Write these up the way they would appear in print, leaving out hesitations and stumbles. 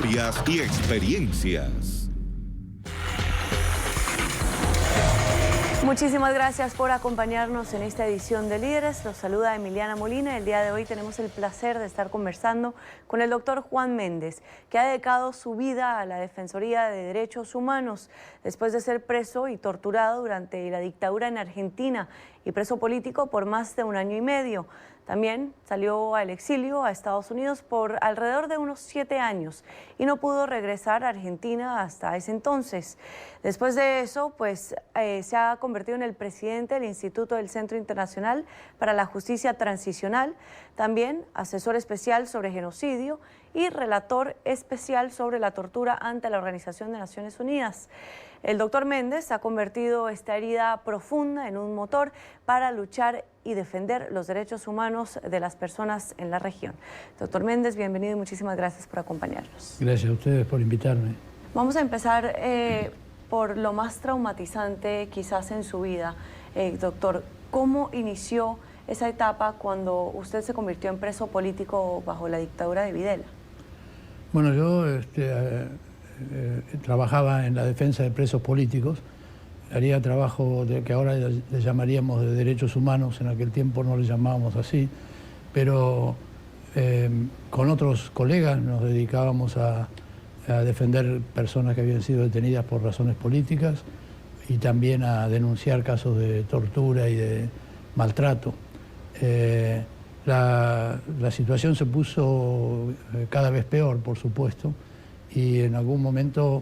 historias y experiencias. Muchísimas gracias por acompañarnos en esta edición de Líderes. Los saluda Emiliana Molina. El día de hoy tenemos el placer de estar conversando con el doctor Juan Méndez, que ha dedicado su vida a la Defensoría de Derechos Humanos después de ser preso y torturado durante la dictadura en Argentina y preso político por más de 1 año y medio. También salió al exilio a Estados Unidos por alrededor de unos 7 años y no pudo regresar a Argentina hasta ese entonces. Después de eso, pues se ha convertido en el presidente del Instituto del Centro Internacional para la Justicia Transicional, también asesor especial sobre genocidio y relator especial sobre la tortura ante la Organización de Naciones Unidas. El doctor Méndez ha convertido esta herida profunda en un motor para luchar y defender los derechos humanos de las personas en la región. Doctor Méndez, bienvenido y muchísimas gracias por acompañarnos. Gracias a ustedes por invitarme. Vamos a empezar por lo más traumatizante quizás en su vida. Doctor, ¿cómo inició esa etapa cuando usted se convirtió en preso político bajo la dictadura de Videla? Bueno, yo trabajaba en la defensa de presos políticos, haría trabajo que ahora le llamaríamos de derechos humanos, en aquel tiempo no le llamábamos así, pero con otros colegas nos dedicábamos a defender personas que habían sido detenidas por razones políticas y también a denunciar casos de tortura y de maltrato. La situación se puso cada vez peor, por supuesto, y en algún momento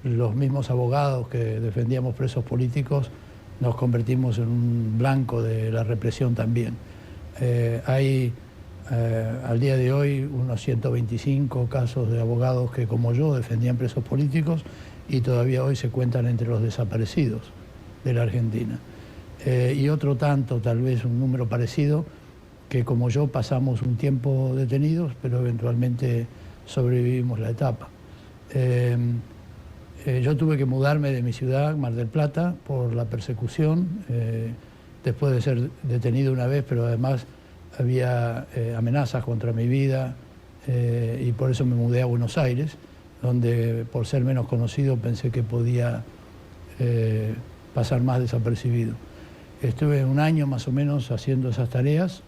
los mismos abogados que defendíamos presos políticos nos convertimos en un blanco de la represión también. Hay al día de hoy unos 125 casos de abogados que, como yo, defendían presos políticos y todavía hoy se cuentan entre los desaparecidos de la Argentina. Y otro tanto, tal vez un número parecido, que como yo pasamos un tiempo detenidos, pero eventualmente sobrevivimos la etapa. Yo tuve que mudarme de mi ciudad, Mar del Plata, por la persecución, después de ser detenido una vez, pero además había amenazas contra mi vida y por eso me mudé a Buenos Aires, donde por ser menos conocido pensé que podía pasar más desapercibido. Estuve 1 año más o menos haciendo esas tareas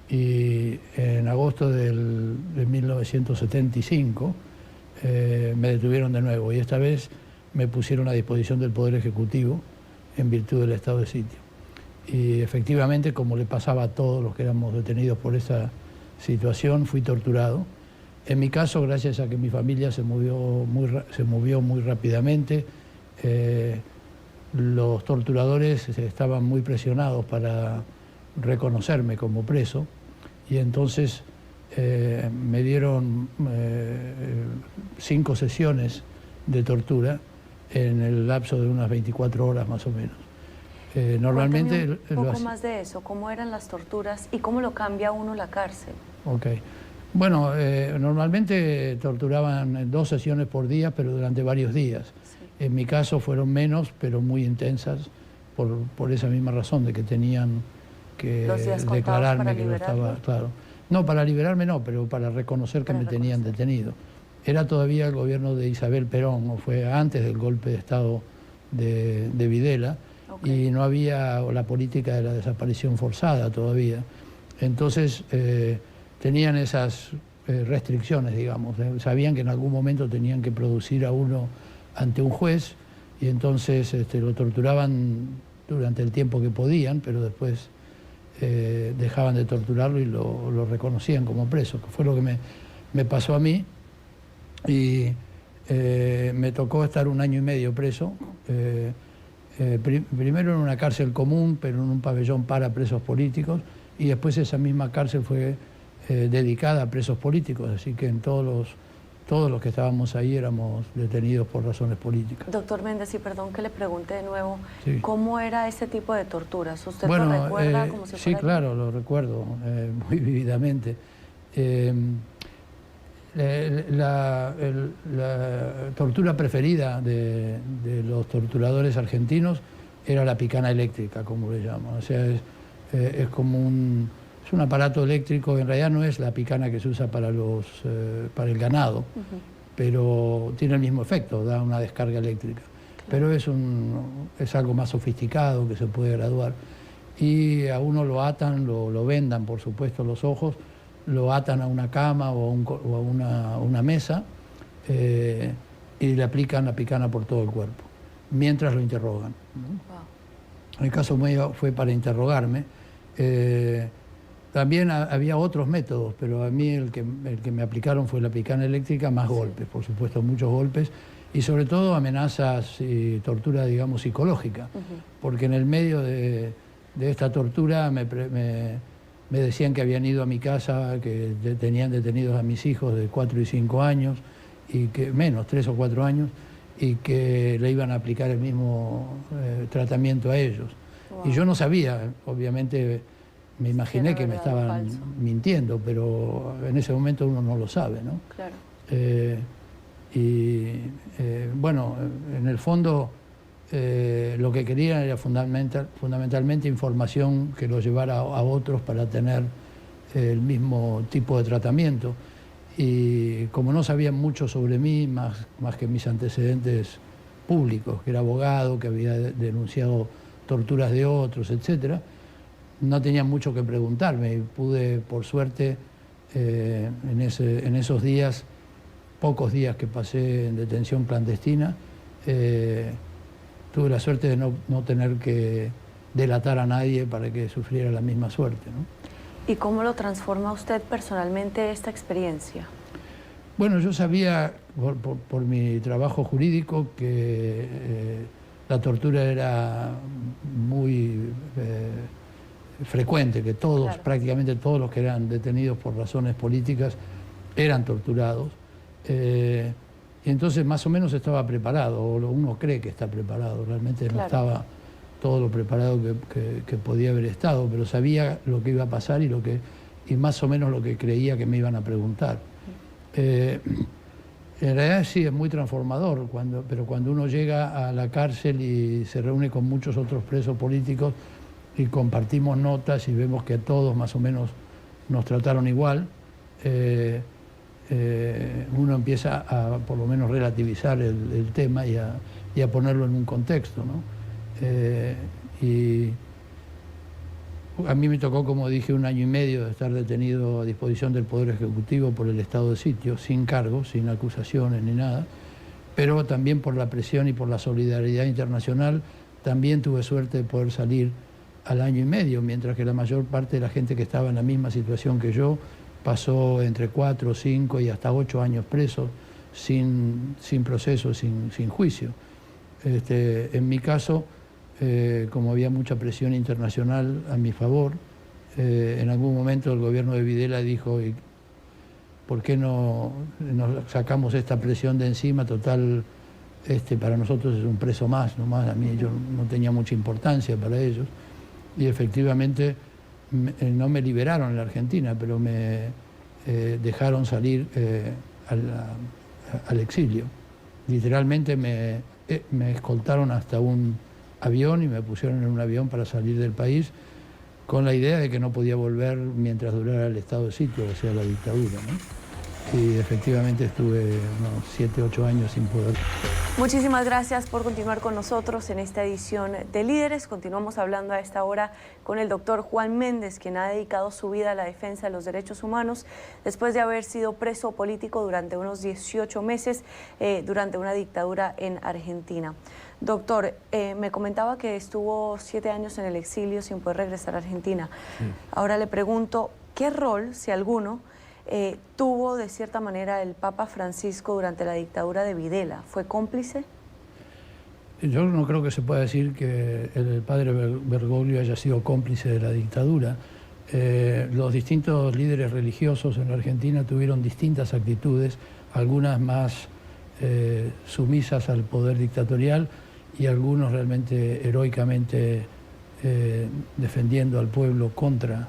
y en agosto de 1975 me detuvieron de nuevo y esta vez me pusieron a disposición del Poder Ejecutivo en virtud del estado de sitio. Y efectivamente, como le pasaba a todos los que éramos detenidos por esa situación, fui torturado. En mi caso, gracias a que mi familia se movió muy rápidamente, los torturadores estaban muy presionados para reconocerme como preso y entonces me dieron 5 sesiones de tortura en el lapso de unas 24 horas más o menos. Normalmente un poco más de eso, ¿cómo eran las torturas y cómo lo cambia uno la cárcel? Ok. Bueno, normalmente torturaban 2 sesiones por día, pero durante varios días. Sí. En mi caso fueron menos, pero muy intensas, por esa misma razón de que tenían que declararme que yo estaba... Claro. No, para liberarme no, pero para reconocer que me tenían detenido. Era todavía el gobierno de Isabel Perón, o fue antes del golpe de Estado de Videla, okay. Y no había la política de la desaparición forzada todavía. Entonces tenían esas restricciones, digamos. Sabían que en algún momento tenían que producir a uno ante un juez y entonces lo torturaban durante el tiempo que podían, pero después dejaban de torturarlo y lo reconocían como preso, que fue lo que me pasó a mí. Y me tocó estar 1 año y medio preso, primero en una cárcel común, pero en un pabellón para presos políticos, y después esa misma cárcel fue dedicada a presos políticos, así que en todos los que estábamos ahí éramos detenidos por razones políticas. Doctor Méndez, y perdón que le pregunte de nuevo, sí. ¿Cómo era ese tipo de torturas? ¿Usted lo recuerda como si fuera? Sí, claro, lo recuerdo muy vividamente. La tortura preferida de los torturadores argentinos era la picana eléctrica, como le llaman. O sea, es como un aparato eléctrico, en realidad no es la picana que se usa para el ganado, pero tiene el mismo efecto, da una descarga eléctrica. Pero es algo más sofisticado que se puede graduar. Y a uno lo atan, lo vendan, por supuesto, los ojos, lo atan a una cama o a una mesa y le aplican la picana por todo el cuerpo, mientras lo interrogan, ¿no? Wow. El caso mío fue para interrogarme. También había otros métodos, pero a mí el que me aplicaron fue la picana eléctrica, más golpes, por supuesto, muchos golpes, y sobre todo amenazas y tortura, digamos, psicológica, porque en el medio de esta tortura me decían que habían ido a mi casa, que tenían detenidos a mis hijos de 4 y 5 años, y que menos, 3 o 4 años, y que le iban a aplicar el mismo tratamiento a ellos. Wow. Y yo no sabía, obviamente me imaginé que me estaban mintiendo, pero en ese momento uno no lo sabe, ¿no? Claro. Bueno, en el fondo lo que querían era fundamentalmente información que lo llevara a otros para tener el mismo tipo de tratamiento. Y como no sabían mucho sobre mí, más que mis antecedentes públicos, que era abogado, que había denunciado torturas de otros, etcétera, no tenían mucho que preguntarme y pude, por suerte, en esos días, pocos días que pasé en detención clandestina, tuve la suerte de no tener que delatar a nadie para que sufriera la misma suerte, ¿no? ¿Y cómo lo transforma usted personalmente esta experiencia? Bueno, yo sabía por mi trabajo jurídico que la tortura era muy frecuente, que todos, claro, prácticamente todos los que eran detenidos por razones políticas eran torturados. Y entonces más o menos estaba preparado, o uno cree que está preparado, realmente claro, no estaba todo lo preparado que podía haber estado, pero sabía lo que iba a pasar y más o menos lo que creía que me iban a preguntar. En realidad sí es muy transformador, pero cuando uno llega a la cárcel y se reúne con muchos otros presos políticos y compartimos notas y vemos que a todos más o menos nos trataron igual, uno empieza a por lo menos relativizar el tema y a ponerlo en un contexto, ¿no? Y a mí me tocó, como dije, 1 año y medio de estar detenido a disposición del Poder Ejecutivo por el estado de sitio, sin cargos, sin acusaciones ni nada, pero también por la presión y por la solidaridad internacional también tuve suerte de poder salir al año y medio, mientras que la mayor parte de la gente que estaba en la misma situación que yo pasó entre 4, 5 y hasta 8 años presos, sin proceso, sin juicio. En mi caso, como había mucha presión internacional a mi favor, en algún momento el gobierno de Videla dijo, ¿por qué no nos sacamos esta presión de encima? Total, para nosotros es un preso más, nomás. A mí yo no tenía mucha importancia para ellos. Y efectivamente no me liberaron en la Argentina, pero me dejaron salir al exilio. Literalmente me escoltaron hasta un avión y me pusieron en un avión para salir del país con la idea de que no podía volver mientras durara el estado de sitio, o sea, la dictadura, ¿no? Y efectivamente estuve unos 7, 8 años sin poder. Muchísimas gracias por continuar con nosotros en esta edición de Líderes. Continuamos hablando a esta hora con el doctor Juan Méndez, quien ha dedicado su vida a la defensa de los derechos humanos después de haber sido preso político durante unos 18 meses durante una dictadura en Argentina. Doctor, me comentaba que estuvo 7 años en el exilio sin poder regresar a Argentina. Sí. Ahora le pregunto, ¿qué rol, si alguno, tuvo de cierta manera el Papa Francisco durante la dictadura de Videla? ¿Fue cómplice? Yo no creo que se pueda decir que el padre Bergoglio haya sido cómplice de la dictadura. Los distintos líderes religiosos en la Argentina tuvieron distintas actitudes, algunas más sumisas al poder dictatorial y algunos realmente heroicamente defendiendo al pueblo contra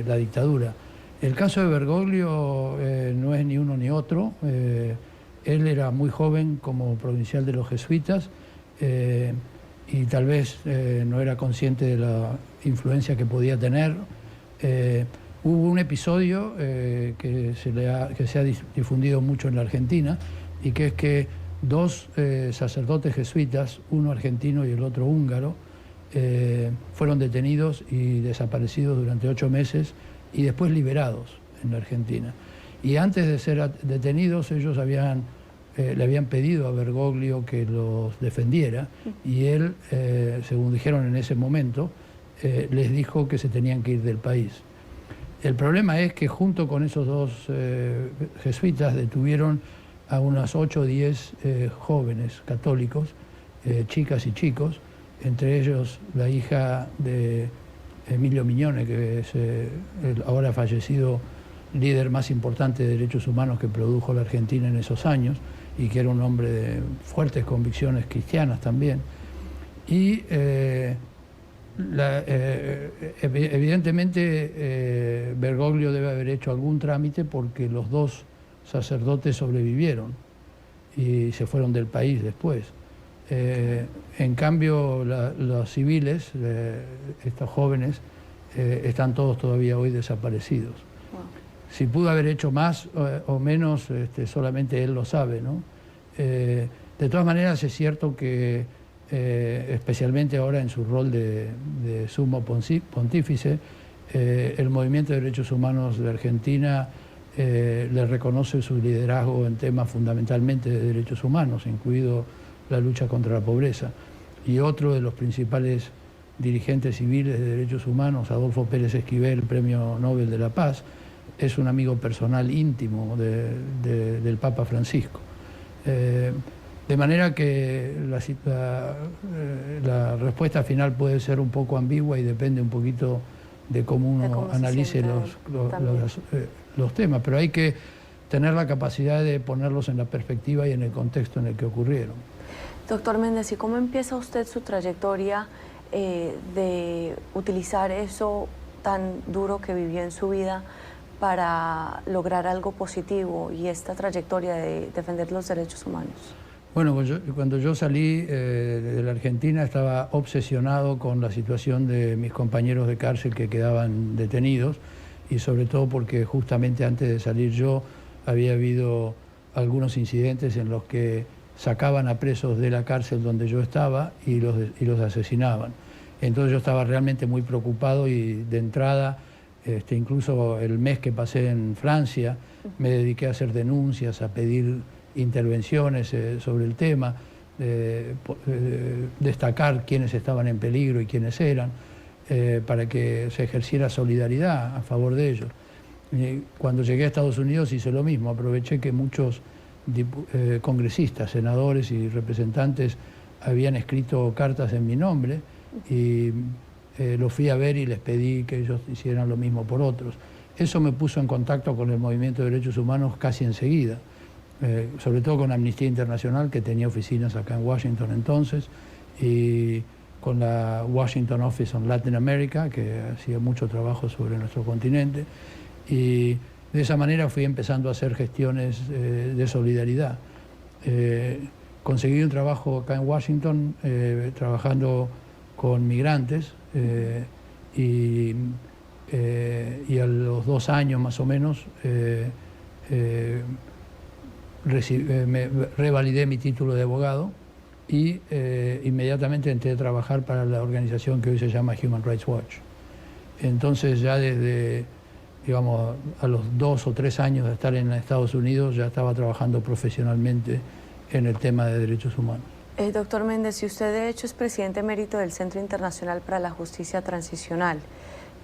la dictadura. El caso de Bergoglio no es ni uno ni otro. Él era muy joven como provincial de los jesuitas y tal vez no era consciente de la influencia que podía tener. Hubo un episodio que se ha difundido mucho en la Argentina, y que es que dos sacerdotes jesuitas, uno argentino y el otro húngaro, fueron detenidos y desaparecidos durante 8 meses y después liberados en la Argentina. Y antes de ser detenidos, ellos le habían pedido a Bergoglio que los defendiera, y él, según dijeron en ese momento, les dijo que se tenían que ir del país. El problema es que junto con esos dos jesuitas detuvieron a unas 8 o 10 jóvenes católicos, chicas y chicos, entre ellos la hija de Emilio Mignone, que es el ahora fallecido líder más importante de derechos humanos que produjo la Argentina en esos años, y que era un hombre de fuertes convicciones cristianas también. Y evidentemente Bergoglio debe haber hecho algún trámite, porque los dos sacerdotes sobrevivieron y se fueron del país después. En cambio, los civiles, estos jóvenes, están todos todavía hoy desaparecidos. Wow. Si pudo haber hecho más o menos, solamente él lo sabe, ¿no? De todas maneras, es cierto que especialmente ahora en su rol de sumo pontífice, el movimiento de derechos humanos de Argentina le reconoce su liderazgo en temas fundamentalmente de derechos humanos, incluido la lucha contra la pobreza. Y otro de los principales dirigentes civiles de derechos humanos, Adolfo Pérez Esquivel, Premio Nobel de la Paz, es un amigo personal íntimo del Papa Francisco. De manera que la respuesta final puede ser un poco ambigua y depende un poquito de cómo uno analice los temas, pero hay que tener la capacidad de ponerlos en la perspectiva y en el contexto en el que ocurrieron. Doctor Méndez, ¿y cómo empieza usted su trayectoria de utilizar eso tan duro que vivió en su vida para lograr algo positivo y esta trayectoria de defender los derechos humanos? Bueno, cuando yo salí de la Argentina estaba obsesionado con la situación de mis compañeros de cárcel que quedaban detenidos, y sobre todo porque justamente antes de salir yo había habido algunos incidentes en los que sacaban a presos de la cárcel donde yo estaba y los asesinaban. Entonces yo estaba realmente muy preocupado, y de entrada, incluso el mes que pasé en Francia, me dediqué a hacer denuncias, a pedir intervenciones sobre el tema, destacar quiénes estaban en peligro y quiénes eran, para que se ejerciera solidaridad a favor de ellos. Cuando llegué a Estados Unidos hice lo mismo, aproveché que muchos congresistas, senadores y representantes habían escrito cartas en mi nombre, y los fui a ver y les pedí que ellos hicieran lo mismo por otros. Eso me puso en contacto con el movimiento de derechos humanos casi enseguida, sobre todo con Amnistía Internacional, que tenía oficinas acá en Washington entonces, y con la Washington Office on Latin America, que hacía mucho trabajo sobre nuestro continente, y de esa manera fui empezando a hacer gestiones de solidaridad. Conseguí un trabajo acá en Washington, trabajando con migrantes, y a los 2 años más o menos me revalidé mi título de abogado, y inmediatamente entré a trabajar para la organización que hoy se llama Human Rights Watch. Entonces ya desde, digamos, a los 2 o 3 años de estar en Estados Unidos ya estaba trabajando profesionalmente en el tema de derechos humanos. Doctor Méndez, si usted de hecho es presidente emérito del Centro Internacional para la Justicia Transicional,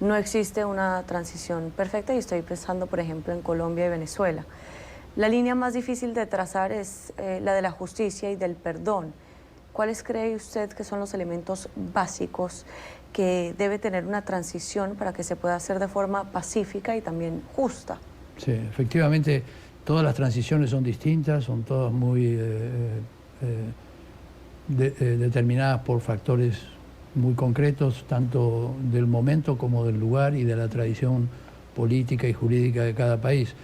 no existe una transición perfecta, y estoy pensando por ejemplo en Colombia y Venezuela. La línea más difícil de trazar es la de la justicia y del perdón. ¿Cuáles cree usted que son los elementos básicos que debe tener una transición para que se pueda hacer de forma pacífica y también justa? Sí, efectivamente, todas las transiciones son distintas, son todas muy determinadas por factores muy concretos, tanto del momento como del lugar y de la tradición política y jurídica de cada país.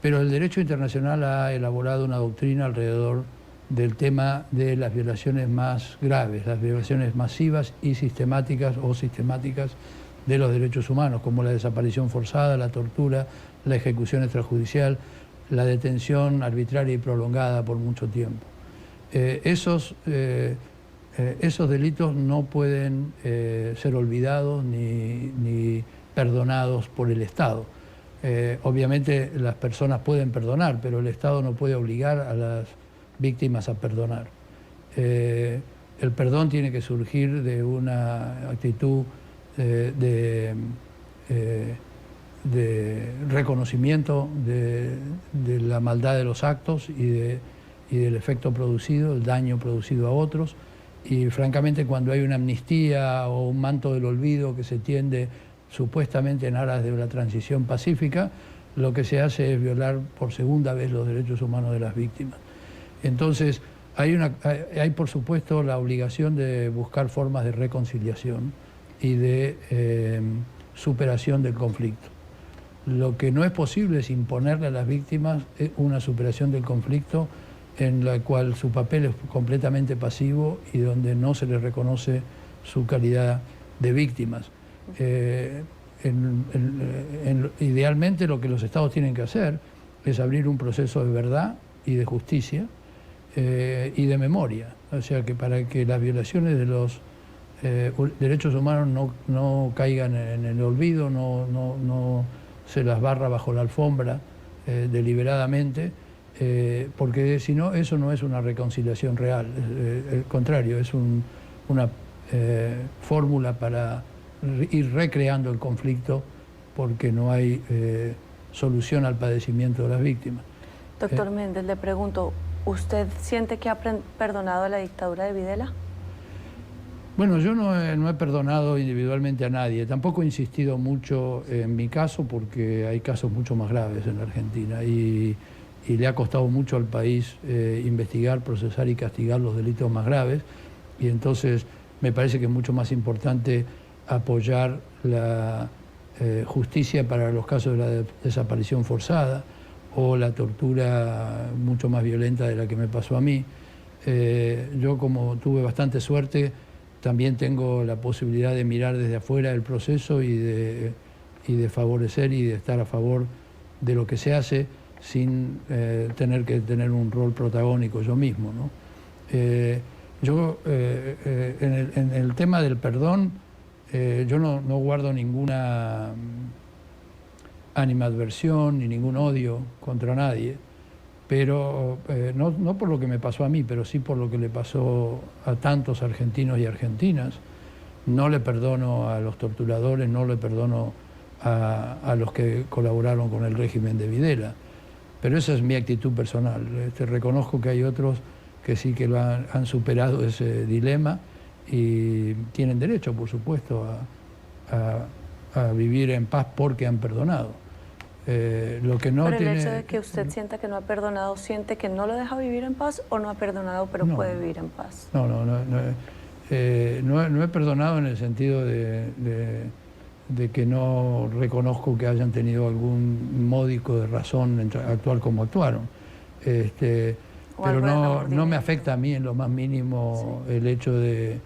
Pero el derecho internacional ha elaborado una doctrina alrededor del tema de las violaciones más graves, las violaciones masivas y sistemáticas de los derechos humanos, como la desaparición forzada, la tortura, la ejecución extrajudicial, la detención arbitraria y prolongada por mucho tiempo. Esos delitos no pueden ser olvidados ni perdonados por el Estado. Obviamente las personas pueden perdonar, pero el Estado no puede obligar a las víctimas a perdonar. El perdón tiene que surgir de una actitud de reconocimiento de la maldad de los actos y del efecto producido, el daño producido a otros. Y francamente, cuando hay una amnistía o un manto del olvido que se tiende supuestamente en aras de la transición pacífica, lo que se hace es violar por segunda vez los derechos humanos de las víctimas. Entonces, hay por supuesto la obligación de buscar formas de reconciliación y de superación del conflicto. Lo que no es posible es imponerle a las víctimas una superación del conflicto en la cual su papel es completamente pasivo y donde no se les reconoce su calidad de víctimas. Idealmente lo que los estados tienen que hacer es abrir un proceso de verdad y de justicia y de memoria. O sea, que para que las violaciones de los derechos humanos no caigan en el olvido, no se las barra bajo la alfombra deliberadamente, porque si no, eso no es una reconciliación real. Al contrario, es una fórmula para ir recreando el conflicto porque no hay solución al padecimiento de las víctimas. Doctor Méndez, le pregunto, ¿usted siente que ha perdonado a la dictadura de Videla? Bueno, yo no he perdonado individualmente a nadie. Tampoco he insistido mucho en mi caso porque hay casos mucho más graves en la Argentina y le ha costado mucho al país investigar, procesar y castigar los delitos más graves. Y entonces me parece que es mucho más importante apoyar la justicia para los casos de la desaparición forzada o la tortura mucho más violenta de la que me pasó a mí. Yo, como tuve bastante suerte, también tengo la posibilidad de mirar desde afuera el proceso y de favorecer y de estar a favor de lo que se hace sin tener que tener un rol protagónico yo mismo, ¿no? En el tema del perdón, yo no guardo ninguna animadversión ni ningún odio contra nadie, pero no por lo que me pasó a mí, pero sí por lo que le pasó a tantos argentinos y argentinas. No le perdono a los torturadores, no le perdono a los que colaboraron con el régimen de Videla, pero esa es mi actitud personal. Reconozco que hay otros que sí que han superado ese dilema y tienen derecho, por supuesto, a vivir en paz porque han perdonado. Lo que no pero tiene... el hecho de que usted sienta que no ha perdonado, ¿siente que no lo deja vivir en paz o no ha perdonado pero puede vivir en paz? No he perdonado en el sentido de que no reconozco que hayan tenido algún módico de razón en actuar como actuaron. Pero no me afecta a mí en lo más mínimo el hecho de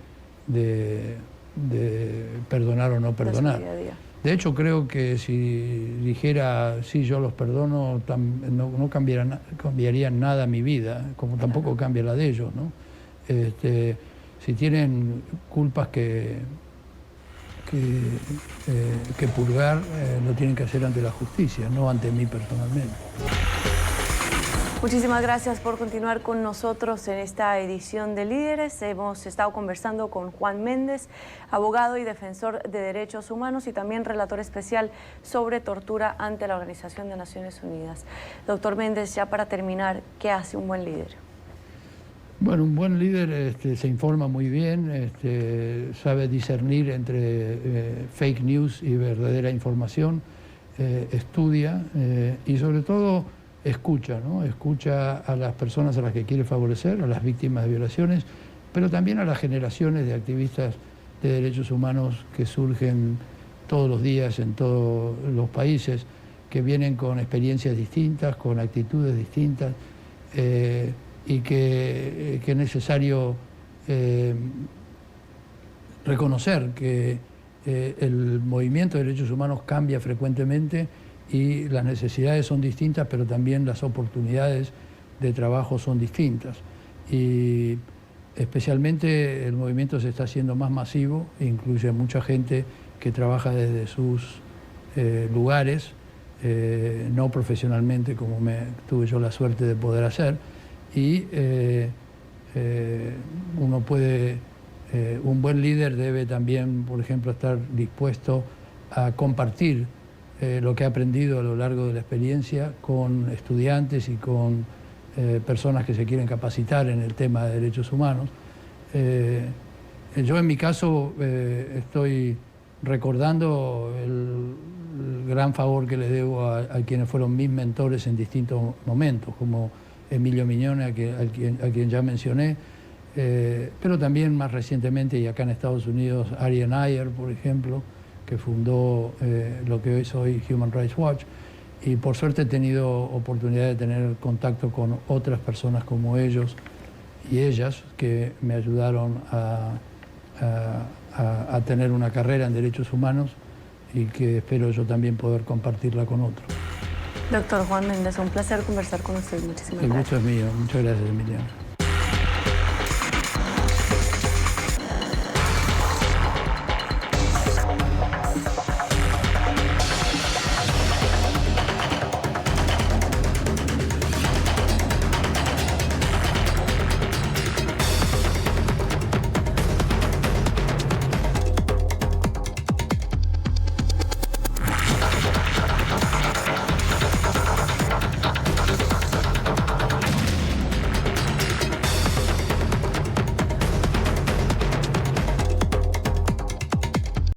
perdonar o no perdonar. De hecho, creo que si dijera, sí, yo los perdono, no cambiaría nada mi vida, como tampoco cambia la de ellos, ¿no? Si tienen culpas que purgar, lo tienen que hacer ante la justicia, no ante mí personalmente. Muchísimas gracias por continuar con nosotros en esta edición de Líderes. Hemos estado conversando con Juan Méndez, abogado y defensor de derechos humanos y también relator especial sobre tortura ante la Organización de Naciones Unidas. Doctor Méndez, ya para terminar, ¿qué hace un buen líder? Bueno, un buen líder se informa muy bien, sabe discernir entre fake news y verdadera información, estudia y sobre todo escucha, ¿no? Escucha a las personas a las que quiere favorecer, a las víctimas de violaciones, pero también a las generaciones de activistas de derechos humanos que surgen todos los días en todos los países, que vienen con experiencias distintas, con actitudes distintas, y que es necesario reconocer que El movimiento de derechos humanos cambia frecuentemente y las necesidades son distintas, pero también las oportunidades de trabajo son distintas. Y especialmente el movimiento se está haciendo más masivo, incluye a mucha gente que trabaja desde sus lugares, no profesionalmente como tuve yo la suerte de poder hacer, y uno puede, un buen líder debe también, por ejemplo, estar dispuesto a compartir lo que ha aprendido a lo largo de la experiencia con estudiantes y con personas que se quieren capacitar en el tema de derechos humanos. Yo en mi caso estoy recordando el gran favor que le debo a quienes fueron mis mentores en distintos momentos, como Emilio Mignone, a quien ya mencioné, pero también más recientemente y acá en Estados Unidos, Arian Ayer, por ejemplo, que fundó lo que es hoy Human Rights Watch, y por suerte he tenido oportunidad de tener contacto con otras personas como ellos y ellas que me ayudaron a tener una carrera en derechos humanos y que espero yo también poder compartirla con otros. Doctor Juan Méndez, un placer conversar con usted. Muchísimas gracias. El gusto es mío. Muchas gracias, Emiliano.